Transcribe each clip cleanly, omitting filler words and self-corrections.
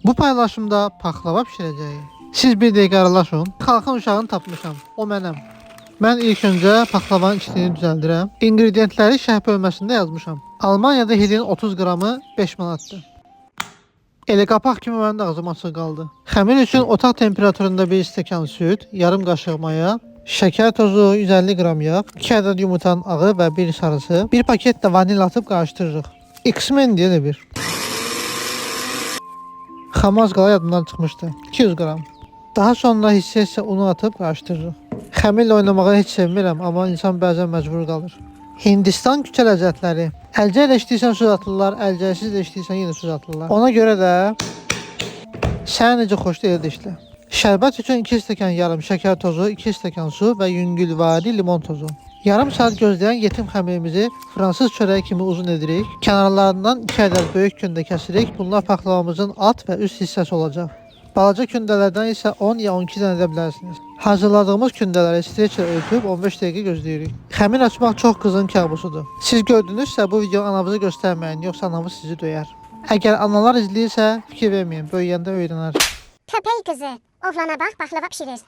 Bu paylaşımda paxlava bişirəcəyik. Siz bir dəqiqə aralaşın. Xalqın uşağını tapmışam. O mənəm. Mən ilk öncə paxlavanın içini düzəldirəm. İngredientləri şərh bölməsində yazmışam. Almaniyada hilin 30 qramı 5 manatdır. Elə qapaq kimi mənim də ağzım açıq qaldı. Xəmir üçün otaq temperaturunda 1 stəkan süd, yarım qaşıq maya, şəkər tozu, 150 qram yağ, 2 ədəd yumurtanın ağı və 1 sarısı, 1 paket də vanil atıb qarışdırırıq. X-Men deyə də bir. Xamaz qala yadımdan çıxmışdı. 200 qram. Daha sonra hissə unu atıb qarışdırırıq. Xəmirlə oynamağı heç sevmirəm, amma insan bəzən məcbur qalır. Hindistan küçə ləzzətləri. Əlcə ilə içdiysən su atırlar, əlcəsiz də içdiysən yenə su atırlar. Ona görə də sən necə xoşda elə də işlə. Şərbət üçün 2 stəkan yarım şəkər tozu, 2 stəkan su və yüngülvari limon tozu. Yarım saat gözləyən yetim xəmirimizi fransız çörəyi kimi uzun edirik. Kənarlarından 2 ədəd böyük kündə kəsirik. Bunlar paxlavamızın alt və üst hissəsi olacaq. Balaca kündələrdən isə 10 ya 12 dənə edə bilərsiniz. Hazırladığımız kündələri streçlə örtüb 15 dəqiqə gözləyirik. Xəmir açmaq çox qızğın kəbusudur. Siz gördünüzsə bu videonu anamıza göstərməyin, yoxsa anamız sizi döyər. Əgər analar izləyirsə fikir verməyin, böyüyəndə öyrənər. Köpək qızı, oğlana bax, paxlava bişirir.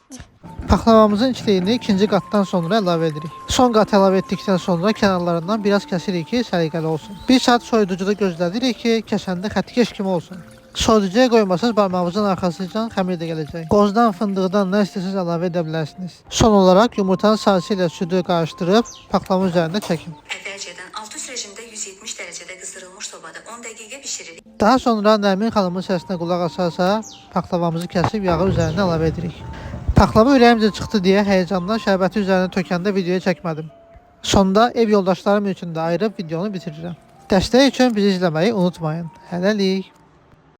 Paxlavamızın içliyini ikinci qatdan sonra əlavə edirik. Son qat əlavə etdikdən sonra kənarlarından biraz kəsirik ki, səliqəli olsun. 1 saat soyuducuda gözlədirik ki, kəsəndə xəttkeş kimi olsun. Soyuducuya qoymasanız barmağınızın arxasından xəmir də gələcək. Qozdan, fındıqdan nə istəsəniz əlavə edə bilərsiniz. Son olaraq yumurtanın sarısı ilə südü qarışdırıb paxlava üzərində çəkin. Əvvəlcədən alt üst rejimdə 170 dərəcədə qızdırılmış sobada 10 dəqiqə bişiririk. Daha sonra Nərmin xanımın səsinə qulaq asarsa, paxlavamızı kəsib yağı üzərinə əlavə edirik. Paxlava ürəyimcə çıxdı deyə həyəcandan şərbəti üzərinə tökəndə videoya çəkmədim. Sonda ev yoldaşlarım üçün də ayırıb videonu bitirirəm. Dəstək üçün bizi izləməyi unutmayın. Hələlik.